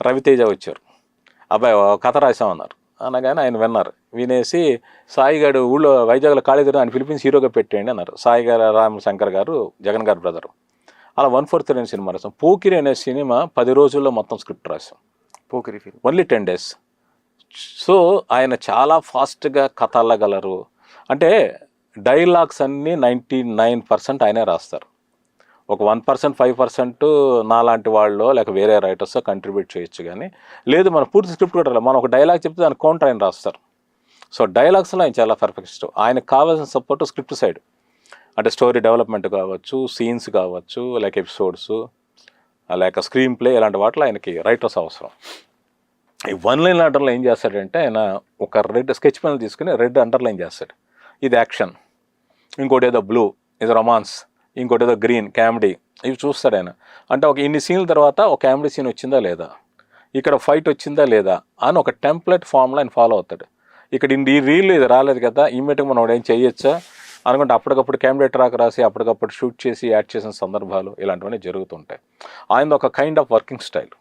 రవితేజ వచ్చారు, అబ్బాయి కథ రాసామన్నారు. అనగానే ఆయన విన్నారు. వినేసి సాయి గారు ఊళ్ళో వైజాగ్లో ఖాళీ తిరిగి ఆయన పిలిపించి హీరోగా పెట్టేయండి అన్నారు. సాయి గారు, రామశంకర్ గారు, జగన్ గారు బ్రదరు. అలా 1/4 అనే సినిమా రాసాం. పోకిరి అనే సినిమా 10 రోజుల్లో మొత్తం స్క్రిప్ట్ రాసాం. Pokiri film only 10 days. So ఆయన చాలా ఫాస్ట్గా కథ అల్లగలరు. అంటే డైలాగ్స్ అన్నీ 99% ఆయనే రాస్తారు. ఒక 1%, 5% నాలాంటి వాళ్ళు లేక వేరే రైటర్స్ కంట్రిబ్యూట్ చేయొచ్చు. కానీ లేదు, మన పూర్తి స్క్రిప్ట్ కూడా మనం ఒక డైలాగ్ చెప్తే దాని కౌంటర్ ఆయన రాస్తారు. సో డైలాగ్స్లో ఆయన చాలా పర్ఫెక్ట్. ఆయనకు కావాల్సిన సపోర్ట్ స్క్రిప్ట్ సైడ్, అంటే స్టోరీ డెవలప్మెంట్ కావచ్చు, సీన్స్ కావచ్చు, లేక ఎపిసోడ్స్, లేక స్క్రీన్ ప్లే, ఇలాంటి వాటిలో ఆయనకి రైటర్స్ అవసరం. ఈ 1 line ఆర్డర్లో ఏం చేస్తాడంటే ఆయన ఒక రెడ్ స్కెచ్ పెన్ తీసుకుని రెడ్ అండర్లైన్ చేస్తాడు, ఇది యాక్షన్, ఇంకోటి ఏదో బ్లూ, ఇది రొమాన్స్, ఇంకోటి ఏదో గ్రీన్ కామెడీ, ఇవి చూస్తాడు ఆయన. అంటే ఒక ఇన్ని సీన్ల తర్వాత ఒక కామెడీ సీన్ వచ్చిందా లేదా, ఇక్కడ ఫైట్ వచ్చిందా లేదా అని ఒక టెంప్లెట్ ఫామ్లో ఆయన ఫాలో అవుతాడు. ఇక్కడ ఈ రీల్ ఇది రాలేదు కదా, ఇమ్మీడియట్గా మనం ఏం చేయొచ్చా అనుకుంటే అప్పటికప్పుడు కామెడీ ట్రాక్ రాసి అప్పటికప్పుడు షూట్ చేసి యాడ్ చేసిన సందర్భాలు ఇలాంటివన్నీ జరుగుతుంటాయి. ఆయనది ఒక కైండ్ ఆఫ్ వర్కింగ్ స్టైల్.